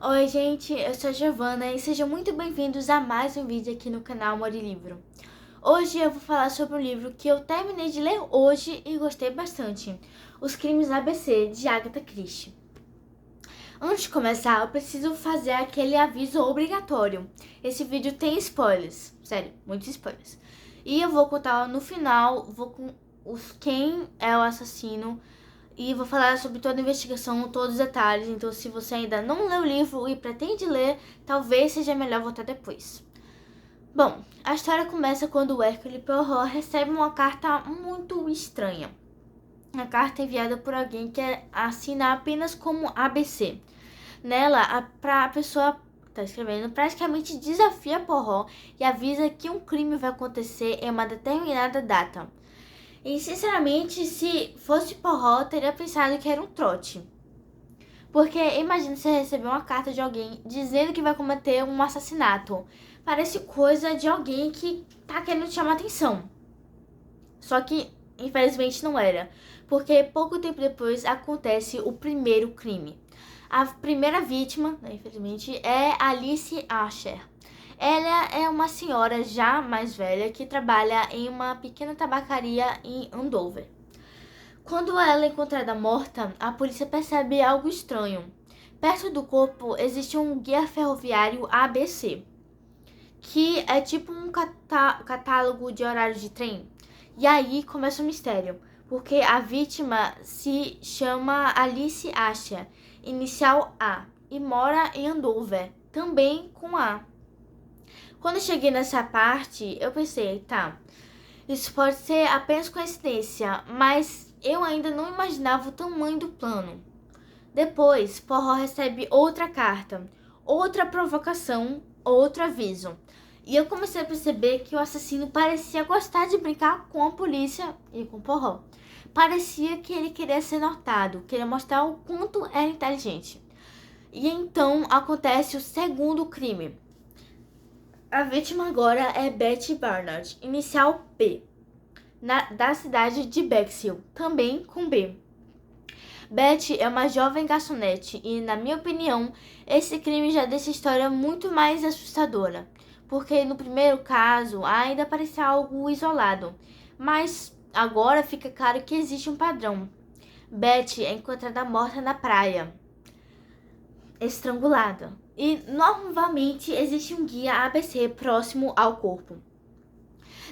Oi, gente, eu sou a Giovana e sejam muito bem-vindos a mais um vídeo aqui no canal More Livro. Hoje eu vou falar sobre um livro que eu terminei de ler hoje e gostei bastante, Os Crimes ABC, de Agatha Christie. Antes de começar, eu preciso fazer aquele aviso obrigatório. Esse vídeo tem spoilers, sério, muitos spoilers. E eu vou contar no final, quem é o assassino, e vou falar sobre toda a investigação, todos os detalhes. Então, se você ainda não leu o livro e pretende ler, talvez seja melhor voltar depois. Bom, a história começa quando o Hercule Poirot recebe uma carta muito estranha. A carta é enviada por alguém que assina apenas como ABC. Nela, a pessoa está escrevendo praticamente desafia Poirot e avisa que um crime vai acontecer em uma determinada data. E, sinceramente, se fosse Poirot, teria pensado que era um trote. Porque imagina você receber uma carta de alguém dizendo que vai cometer um assassinato. Parece coisa de alguém que tá querendo chamar atenção. Só que, infelizmente, não era. Porque pouco tempo depois acontece o primeiro crime. A primeira vítima, infelizmente, é Alice Asher. Ela é uma senhora já mais velha que trabalha em uma pequena tabacaria em Andover. Quando ela é encontrada morta, a polícia percebe algo estranho. Perto do corpo existe um guia ferroviário ABC, que é tipo um catálogo de horários de trem. E aí começa o mistério, porque a vítima se chama Alice Asher, inicial A, e mora em Andover, também com A. Quando eu cheguei nessa parte, eu pensei, tá, isso pode ser apenas coincidência, mas eu ainda não imaginava o tamanho do plano. Depois, Poirot recebe outra carta, outra provocação, outro aviso. E eu comecei a perceber que o assassino parecia gostar de brincar com a polícia e com Poirot. Parecia que ele queria ser notado, queria mostrar o quanto era inteligente. E então acontece o segundo crime. A vítima agora é Betty Barnard, inicial B, da cidade de Bexhill, também com B. Betty é uma jovem garçonete e, na minha opinião, esse crime já deixa a história muito mais assustadora, porque no primeiro caso ainda parecia algo isolado, mas agora fica claro que existe um padrão. Betty é encontrada morta na praia, estrangulada, e novamente existe um guia ABC próximo ao corpo.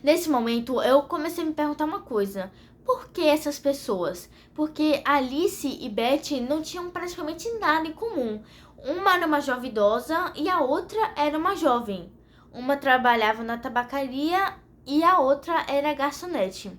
Nesse momento, eu comecei a me perguntar uma coisa. Por que essas pessoas? Porque Alice e Betty não tinham praticamente nada em comum. Uma era uma jovem idosa e a outra era uma jovem. Uma trabalhava na tabacaria e a outra era garçonete.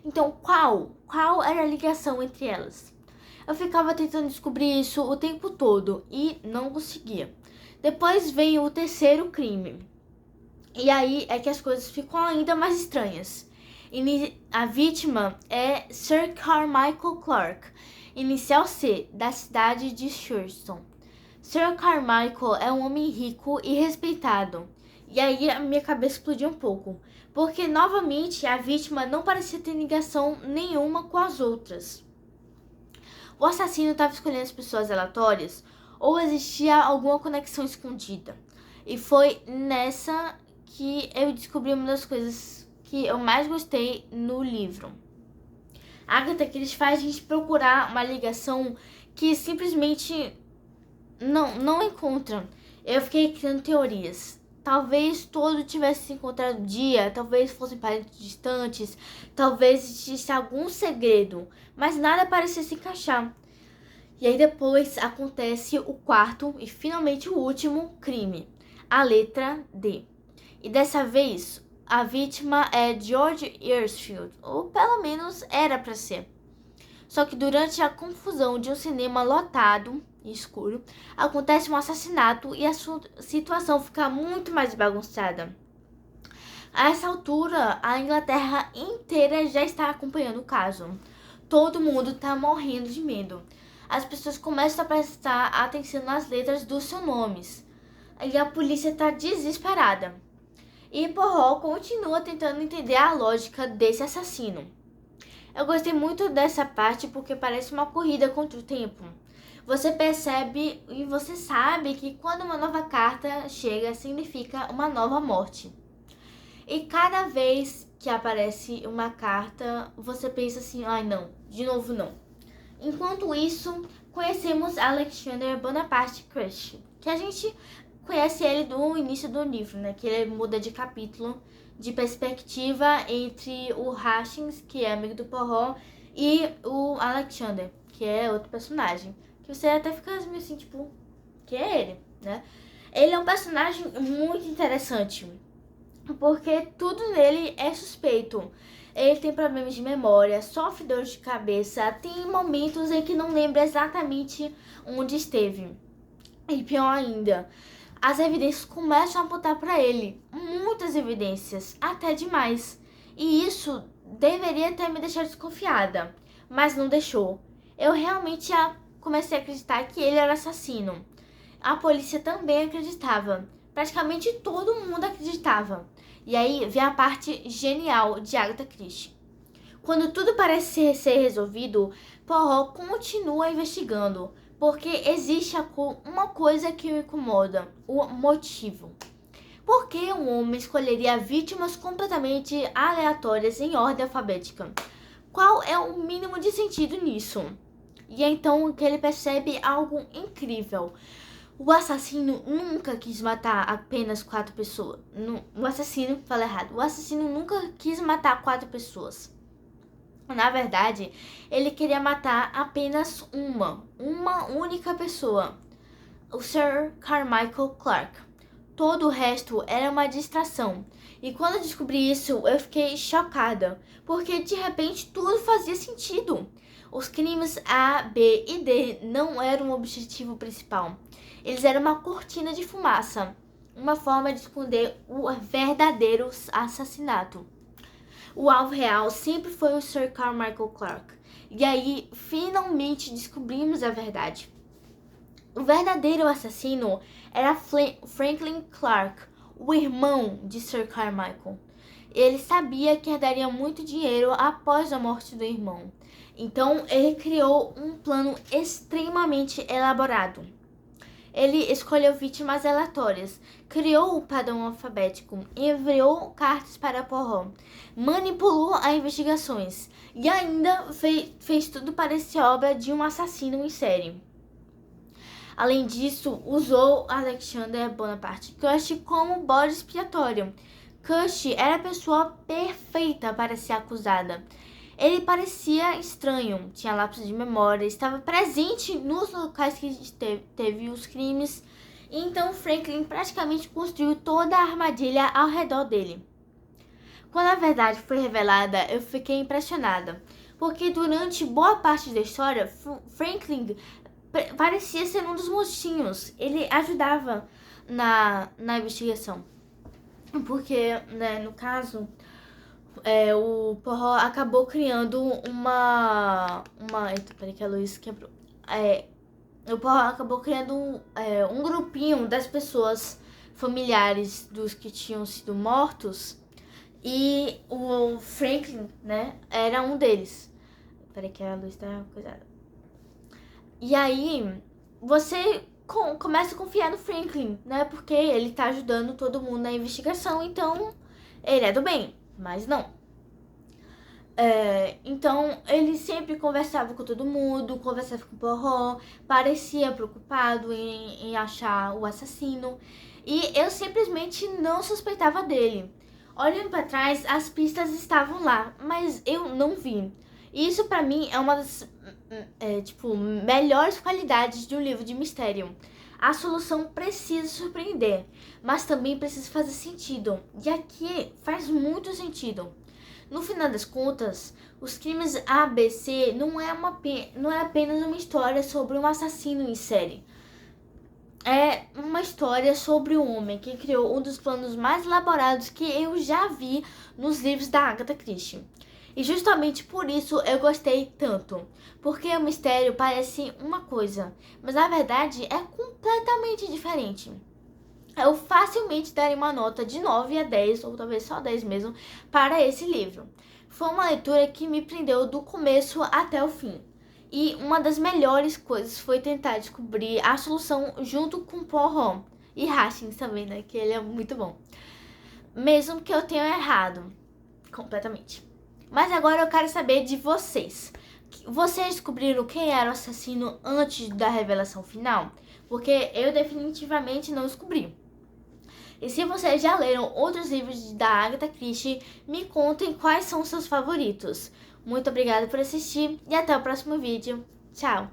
Então, qual era a ligação entre elas? Eu ficava tentando descobrir isso o tempo todo e não conseguia. Depois veio o terceiro crime. E aí é que as coisas ficam ainda mais estranhas. A vítima é Sir Carmichael Clark, inicial C, da cidade de Shurston. Sir Carmichael é um homem rico e respeitado. E aí a minha cabeça explodiu um pouco, porque novamente a vítima não parecia ter ligação nenhuma com as outras. O assassino estava escolhendo as pessoas aleatórias ou existia alguma conexão escondida? E foi nessa que eu descobri uma das coisas que eu mais gostei no livro. A Agatha Christie faz a gente procurar uma ligação que simplesmente não encontra. Eu fiquei criando teorias. Talvez todo tivesse se encontrado um dia, talvez fossem parentes distantes, talvez existisse algum segredo, mas nada parecia se encaixar. E aí depois acontece o quarto e finalmente o último crime, a letra D. E dessa vez, a vítima é George Earsfield, ou pelo menos era para ser. Só que durante a confusão de um cinema lotado e escuro, acontece um assassinato e a situação fica muito mais bagunçada. A essa altura, a Inglaterra inteira já está acompanhando o caso. Todo mundo está morrendo de medo. As pessoas começam a prestar atenção nas letras dos seus nomes. E a polícia está desesperada. E Poirot continua tentando entender a lógica desse assassino. Eu gostei muito dessa parte porque parece uma corrida contra o tempo. você percebe e você sabe que quando uma nova carta chega, significa uma nova morte. E cada vez que aparece uma carta, você pensa assim, ai não, de novo não. Enquanto isso, conhecemos Alexander Bonaparte Crush, que a gente conhece ele do início do livro, né? Que ele muda de capítulo, de perspectiva entre o Hastings, que é amigo do Poirot, e o Alexander, que é outro personagem. Que você até fica meio assim, tipo, que é ele, né? Ele é um personagem muito interessante, porque tudo nele é suspeito. Ele tem problemas de memória, sofre dor de cabeça, tem momentos em que não lembra exatamente onde esteve. E pior ainda, as evidências começam a apontar para ele. Muitas evidências, até demais. E isso deveria ter me deixado desconfiada, mas não deixou. Eu realmente comecei a acreditar que ele era assassino. A polícia também acreditava. Praticamente todo mundo acreditava. E aí vem a parte genial de Agatha Christie. Quando tudo parece ser resolvido, Poirot continua investigando, porque existe uma coisa que o incomoda, o motivo. Por que um homem escolheria vítimas completamente aleatórias em ordem alfabética? Qual é o mínimo de sentido nisso? E é então que ele percebe algo incrível. O assassino nunca quis matar apenas 4 pessoas. O assassino, falei errado. O assassino nunca quis matar 4 pessoas. Na verdade, ele queria matar apenas uma única pessoa. O Sir Carmichael Clark. Todo o resto era uma distração. E quando eu descobri isso, eu fiquei chocada. Porque de repente tudo fazia sentido. Os crimes A, B e D não eram o objetivo principal. Eles eram uma cortina de fumaça, uma forma de esconder o verdadeiro assassinato. O alvo real sempre foi o Sir Carmichael Clark. E aí, finalmente descobrimos a verdade. O verdadeiro assassino era Franklin Clark, o irmão de Sir Carmichael. Ele sabia que herdaria muito dinheiro após a morte do irmão. Então, ele criou um plano extremamente elaborado. Ele escolheu vítimas aleatórias, criou o padrão alfabético, enviou cartas para Poirot, manipulou as investigações e ainda fez tudo parecer obra de um assassino em série. Além disso, usou Alexander Bonaparte Cush como bode expiatório. Cush era a pessoa perfeita para ser acusada. Ele parecia estranho, tinha lapsos de memória, estava presente nos locais que teve os crimes. Então Franklin praticamente construiu toda a armadilha ao redor dele. Quando a verdade foi revelada, eu fiquei impressionada, porque durante boa parte da história, Franklin parecia ser um dos mocinhos. Ele ajudava na investigação. Porque, né, no caso, o Poirot acabou criando Eita, peraí que a luz quebrou. O Poirot acabou criando um grupinho das pessoas familiares dos que tinham sido mortos. E o Franklin, né, era um deles. Peraí que a luz tá coisada. E aí, você começa a confiar no Franklin, né? Porque ele tá ajudando todo mundo na investigação, então ele é do bem, mas não. Então, ele sempre conversava com todo mundo, conversava com o Poirot, parecia preocupado em achar o assassino. E eu simplesmente não suspeitava dele. Olhando para trás, as pistas estavam lá, mas eu não vi. E isso pra mim é uma das melhores qualidades de um livro de mistério. A solução precisa surpreender, mas também precisa fazer sentido. E aqui faz muito sentido. No final das contas, os crimes ABC não é apenas uma história sobre um assassino em série. É uma história sobre um homem que criou um dos planos mais elaborados que eu já vi nos livros da Agatha Christie. E justamente por isso eu gostei tanto. Porque o mistério parece uma coisa, mas na verdade é completamente diferente. Eu facilmente daria uma nota de 9 a 10, ou talvez só 10 mesmo, para esse livro. Foi uma leitura que me prendeu do começo até o fim. E uma das melhores coisas foi tentar descobrir a solução junto com Poirot e Hastings também, né? Que ele é muito bom. Mesmo que eu tenha errado completamente. Mas agora eu quero saber de vocês. Vocês descobriram quem era o assassino antes da revelação final? Porque eu definitivamente não descobri. E se vocês já leram outros livros da Agatha Christie, me contem quais são seus favoritos. Muito obrigada por assistir e até o próximo vídeo. Tchau!